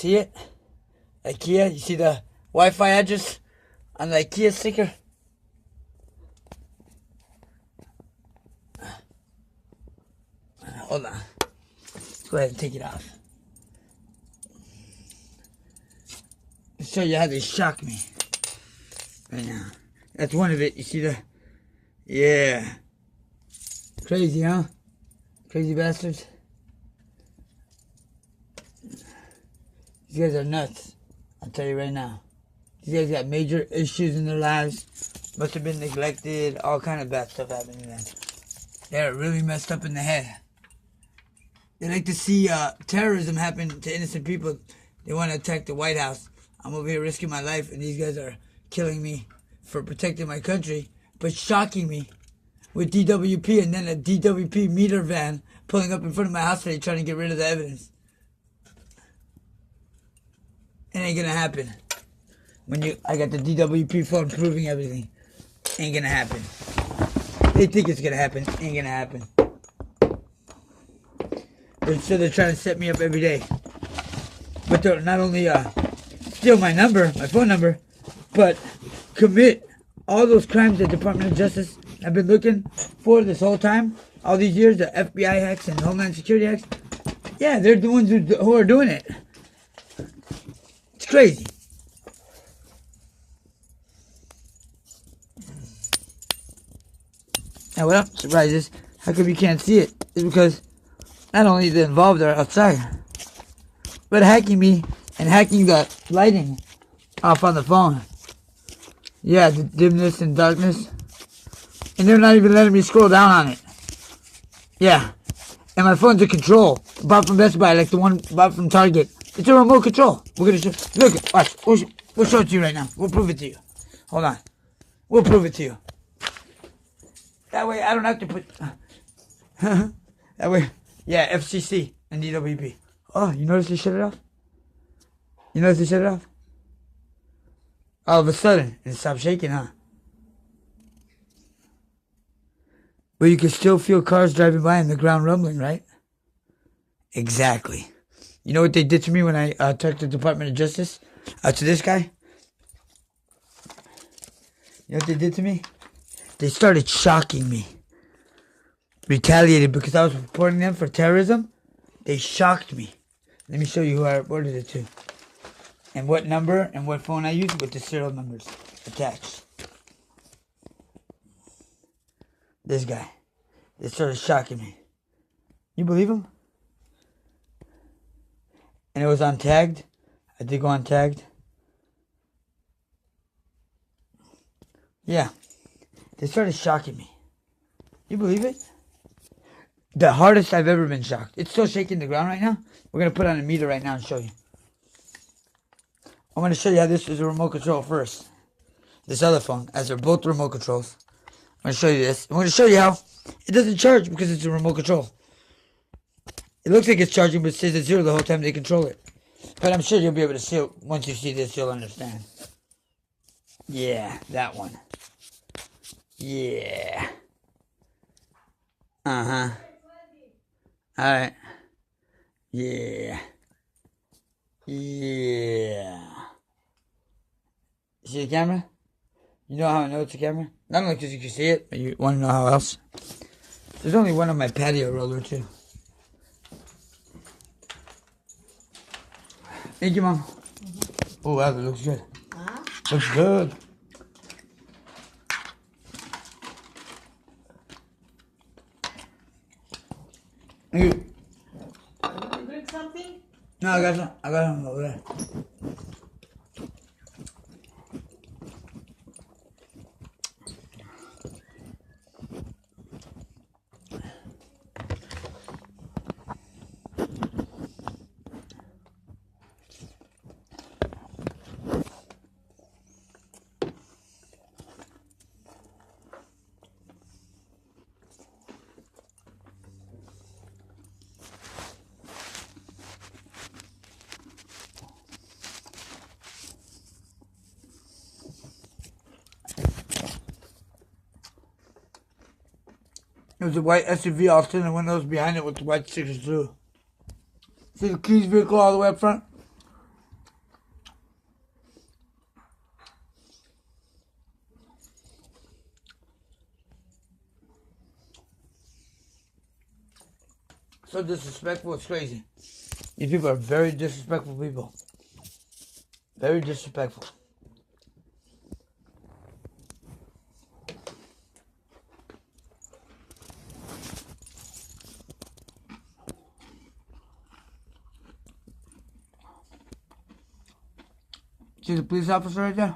see it? IKEA, you see the Wi-Fi address on the IKEA sticker? Hold on. Let's go ahead and take it off. Let's show you how they shock me right now. That's one of it. You see the... Yeah. Crazy, huh? Crazy bastards. These guys are nuts. I'll tell you right now. These guys got major issues in their lives. Must have been neglected. All kind of bad stuff happening to them. They're really messed up in the head. They like to see terrorism happen to innocent people. They want to attack the White House. I'm over here risking my life, and these guys are killing me for protecting my country, but shocking me with DWP, and then a DWP meter van pulling up in front of my house today trying to get rid of the evidence. It ain't gonna happen. I got the DWP phone proving everything. Ain't gonna happen. They think it's gonna happen. Ain't gonna happen. So they're trying to set me up every day. But they'll not only steal my number, my phone number, but commit all those crimes the Department of Justice have been looking for this whole time. All these years, the FBI hacks and Homeland Security hacks. Yeah, they're the ones who are doing it. It's crazy. Now what surprises, how come you can't see it? It's because not only the involved are outside, but hacking me and hacking the lighting off on the phone. Yeah, the dimness and darkness. And they're not even letting me scroll down on it. Yeah. And my phone's a control. Bought from Best Buy, like the one bought from Target. It's a remote control. We're gonna show. Look, watch. We'll show it to you right now. We'll prove it to you. Hold on. We'll prove it to you. That way I don't have to put... that way... Yeah, FCC and DWP. Oh, you notice they shut it off? You notice they shut it off? All of a sudden, it stopped shaking, huh? But you can still feel cars driving by and the ground rumbling, right? Exactly. You know what they did to me when I talked to the Department of Justice? To this guy? You know what they did to me? They started shocking me. Retaliated because I was reporting them for terrorism. They shocked me. Let me show you who I reported it to. And what number and what phone I used with the serial numbers attached. This guy. They started shocking me. You believe him? And it was untagged. I did go untagged. Yeah. They started shocking me. You believe it? The hardest I've ever been shocked. It's still shaking the ground right now. We're going to put on a meter right now and show you. I'm going to show you how this is a remote control first. This other phone, as they're both remote controls. I'm going to show you this. I'm going to show you how it doesn't charge because it's a remote control. It looks like it's charging, but it stays at zero the whole time they control it. But I'm sure you'll be able to see it. Once you see this, you'll understand. Yeah, that one. Yeah. Uh-huh. Alright. Yeah. Yeah. See the camera? You know how I know it's a camera? Not only because you can see it, but you want to know how else? There's only one on my patio roller, too. Thank you, Mom. Oh, wow, that looks good. Huh? Looks good. Thank you. Want to drink something? No, I got some. I got some over there. It was a white SUV all tinted windows behind it with the white stickers too. See the keys vehicle all the way up front? So disrespectful, it's crazy. These people are very disrespectful people. Very disrespectful. See the police officer right there?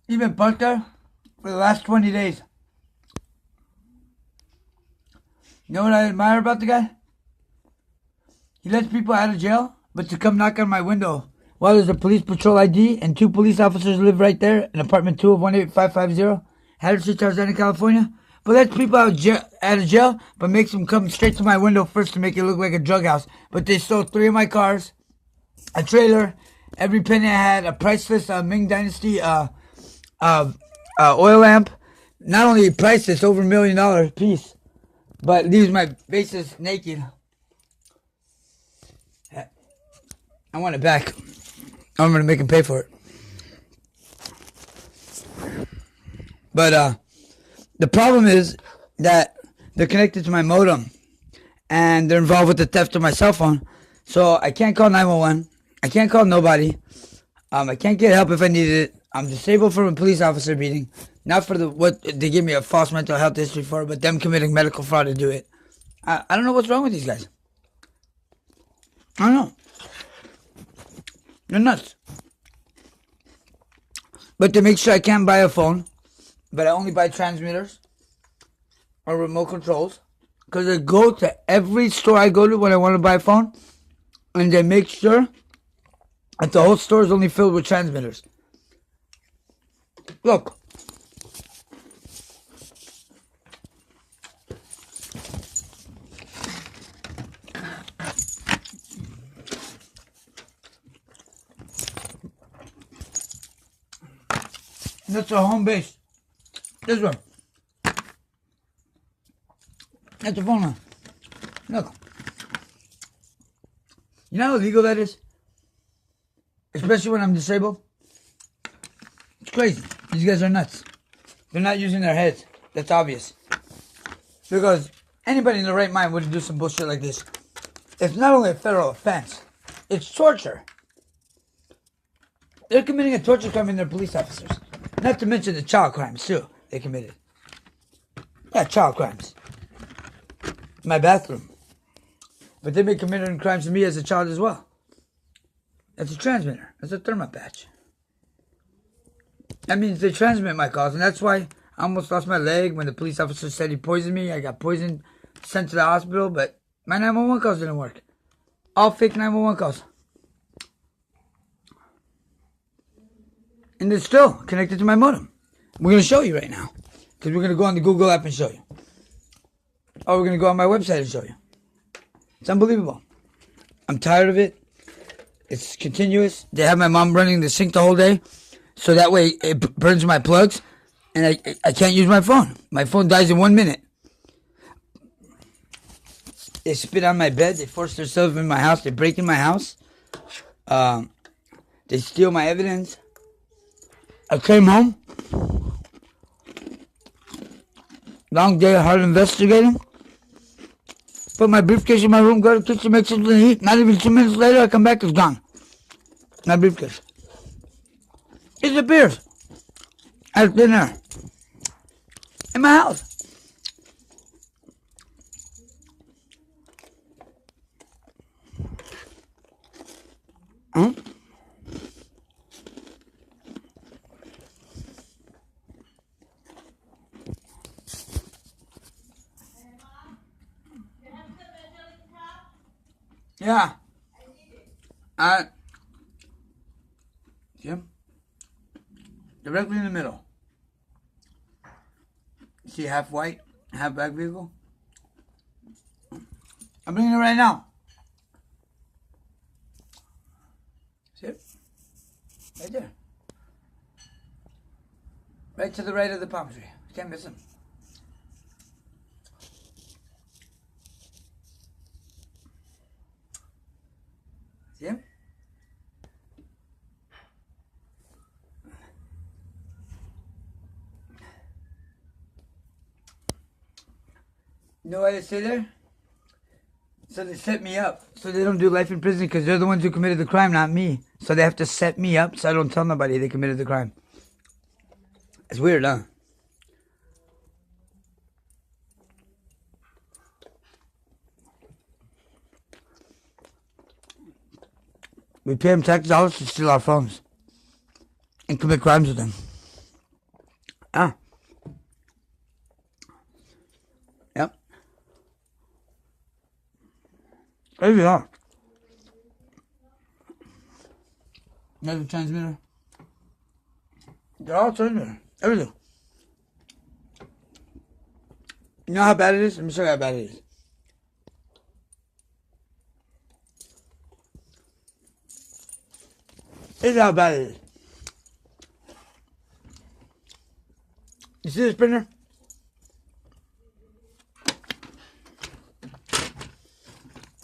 He's been parked there for the last 20 days. You know what I admire about the guy? He lets people out of jail, but to come knock on my window while there's a police patrol ID and 2 police officers live right there in apartment 2 of 18550, Hatter Street, Tarzana, California. But lets people out of jail, but makes them come straight to my window first to make it look like a drug house. But they stole 3 of my cars, a trailer, every penny I had, a priceless Ming Dynasty oil lamp. Not only priceless, over $1 million piece, but leaves my bases naked. I want it back. I'm gonna make him pay for it. But the problem is that they're connected to my modem, and they're involved with the theft of my cell phone. So I can't call 911. I can't call nobody. I can't get help if I need it. I'm disabled from a police officer beating, not for what they give me a false mental health history for, but them committing medical fraud to do it. I don't know what's wrong with these guys. I don't know. They're nuts. But to make sure I can't buy a phone, but I only buy transmitters or remote controls, because I go to every store I go to when I want to buy a phone, and they make sure that the whole store is only filled with transmitters. Look. That's a home base. This one. That's a phone line. Look. You know how illegal that is? Especially when I'm disabled. It's crazy. These guys are nuts. They're not using their heads. That's obvious. Because anybody in their right mind wouldn't do some bullshit like this. It's not only a federal offense, it's torture. They're committing a torture crime in their police officers. Not to mention the child crimes, too, they committed. Yeah, child crimes. In my bathroom. But they've been committing crimes to me as a child as well. That's a transmitter. That's a thermite patch. That means they transmit my calls, and that's why I almost lost my leg when the police officer said he poisoned me. I got poisoned, sent to the hospital, but my 911 calls didn't work. All fake 911 calls. And it's still connected to my modem. We're going to show you right now. Because we're going to go on the Google app and show you. Or we're going to go on my website and show you. It's unbelievable. I'm tired of it. It's continuous. They have my mom running the sink the whole day. So that way it burns my plugs. And I can't use my phone. My phone dies in 1 minute. They spit on my bed. They force themselves in my house. They break in my house. They steal my evidence. I came home. Long day, hard investigating. Put my briefcase in my room, go to the kitchen, make something to eat. Not even 2 minutes later, I come back, it's gone. My briefcase. It disappears. At dinner. In my house. Huh? Yeah. Jim? Directly in the middle. See half white, half black vehicle? I'm bringing it right now. See it? Right there. Right to the right of the palm tree. You can't miss him. See him? You know why they stay there? So they set me up. So they don't do life in prison because they're the ones who committed the crime, not me. So they have to set me up so I don't tell nobody they committed the crime. It's weird, huh? We pay them tax dollars to steal our phones and commit crimes with them. Ah. Yep. There you are. Another transmitter. They're all transmitter. Everything. You know how bad it is? Let me show you how bad it is. This is how bad it is. You see this printer?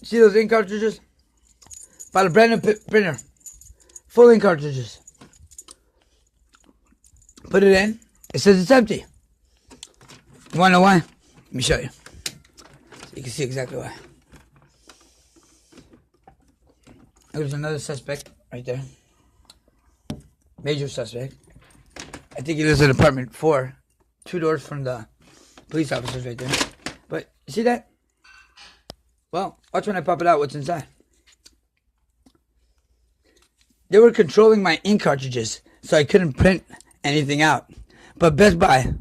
See those ink cartridges? Bought a brand new printer. Full ink cartridges. Put it in. It says it's empty. You wanna know why? Let me show you. So you can see exactly why. There's another suspect right there. Major suspect. I think he lives in apartment 4. 2 doors from the police officers right there. But, you see that? Well, watch when I pop it out what's inside. They were controlling my ink cartridges, so I couldn't print anything out. But Best Buy,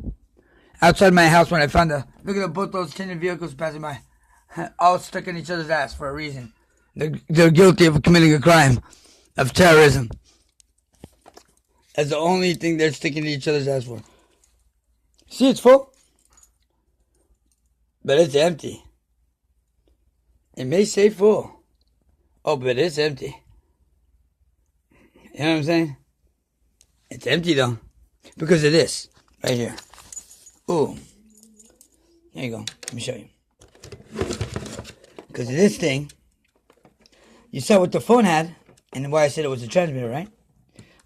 outside my house when I found look at both those tinted vehicles passing by, all stuck in each other's ass for a reason. They're guilty of committing a crime of terrorism. That's the only thing they're sticking to each other's ass for. See, it's full, but it's empty. It may say full. Oh, but it's empty. You know what I'm saying? It's empty though. Because of this. Right here. Ooh. Here you go. Let me show you. Because of this thing. You saw what the phone had. And why I said it was a transmitter, right?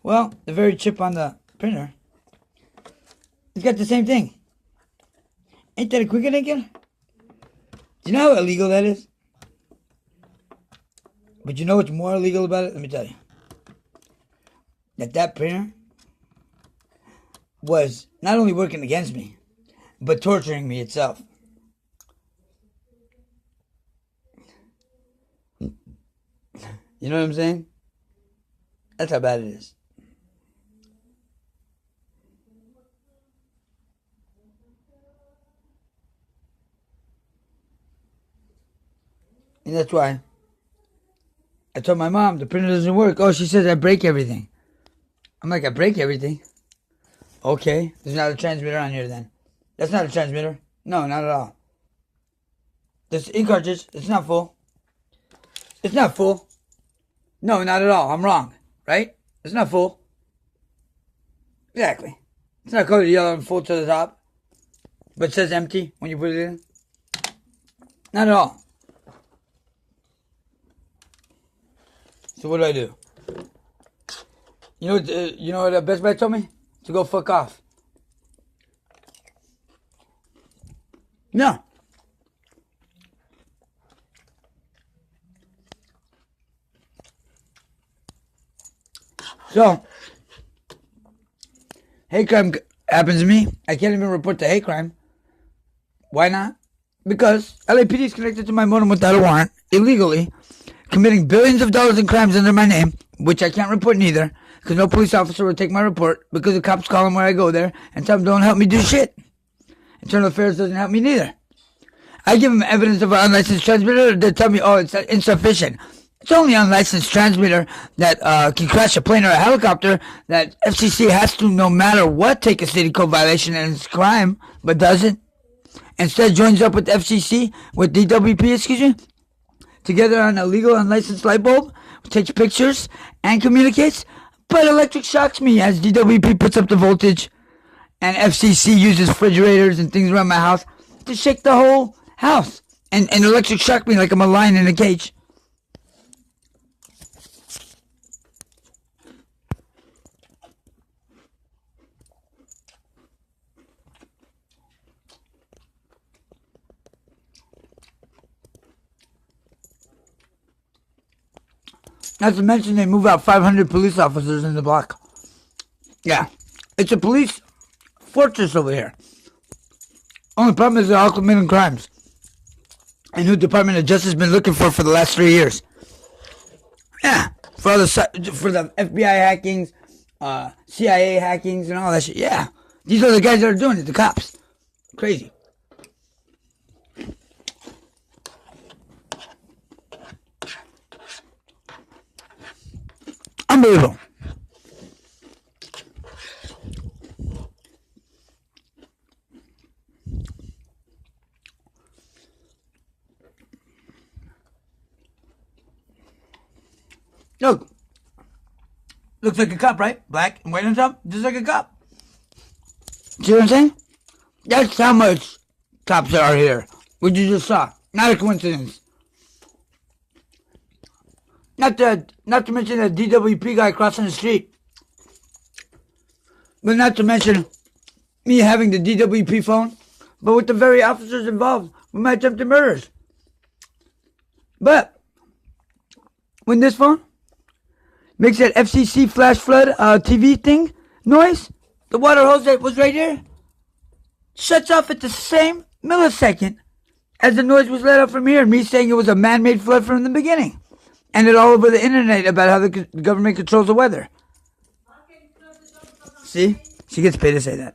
Well, the very chip on the printer. It's got the same thing. Ain't that a quicker thinker? Do you know how illegal that is? But you know what's more illegal about it? Let me tell you. That printer was not only working against me, but torturing me itself. You know what I'm saying? That's how bad it is. And that's why I told my mom the printer doesn't work. Oh, she says I break everything. I'm like, I break everything? Okay, there's not a transmitter on here then. That's not a transmitter. No, not at all. This ink cartridge, it's not full. It's not full. No, not at all. I'm wrong. Right? It's not full. Exactly. It's not colored yellow and full to the top. But it says empty when you put it in. Not at all. So what do? You know what Best Buy told me? To go fuck off. No. So, hate crime happens to me. I can't even report the hate crime. Why not? Because LAPD is connected to my modem without a warrant, illegally, committing billions of dollars in crimes under my name, which I can't report neither, because no police officer will take my report, because the cops call them when I go there, and tell them don't help me do shit. Internal Affairs doesn't help me neither. I give them evidence of an unlicensed transmitter, they tell me, oh, it's insufficient. It's only an unlicensed transmitter that can crash a plane or a helicopter that FCC has to, no matter what, take a city code violation and it's crime, but doesn't. Instead joins up with FCC, with DWP, excuse me, together on a legal unlicensed light bulb, takes pictures and communicates, but electric shocks me as DWP puts up the voltage and FCC uses refrigerators and things around my house to shake the whole house and electric shock me like I'm a lion in a cage. Not to mention they move out 500 police officers in the block. Yeah. It's a police fortress over here. Only problem is they're all committing crimes. And who Department of Justice has been looking for the last 3 years. Yeah. For the FBI hackings, CIA hackings and all that shit. Yeah. These are the guys that are doing it, the cops. Crazy. Unbelievable. Look. Looks like a cop, right? Black and white on top, just like a cop. See what I'm saying? That's how much cops there are here. What you just saw. Not a coincidence. Not to mention the DWP guy crossing the street. But not to mention me having the DWP phone. But with the very officers involved with my attempted murders. But when this phone makes that FCC flash flood TV thing noise, the water hose that was right here shuts off at the same millisecond as the noise was let out from here. Me saying it was a man-made flood from the beginning. And it all over the internet about how the government controls the weather. See? She gets paid to say that.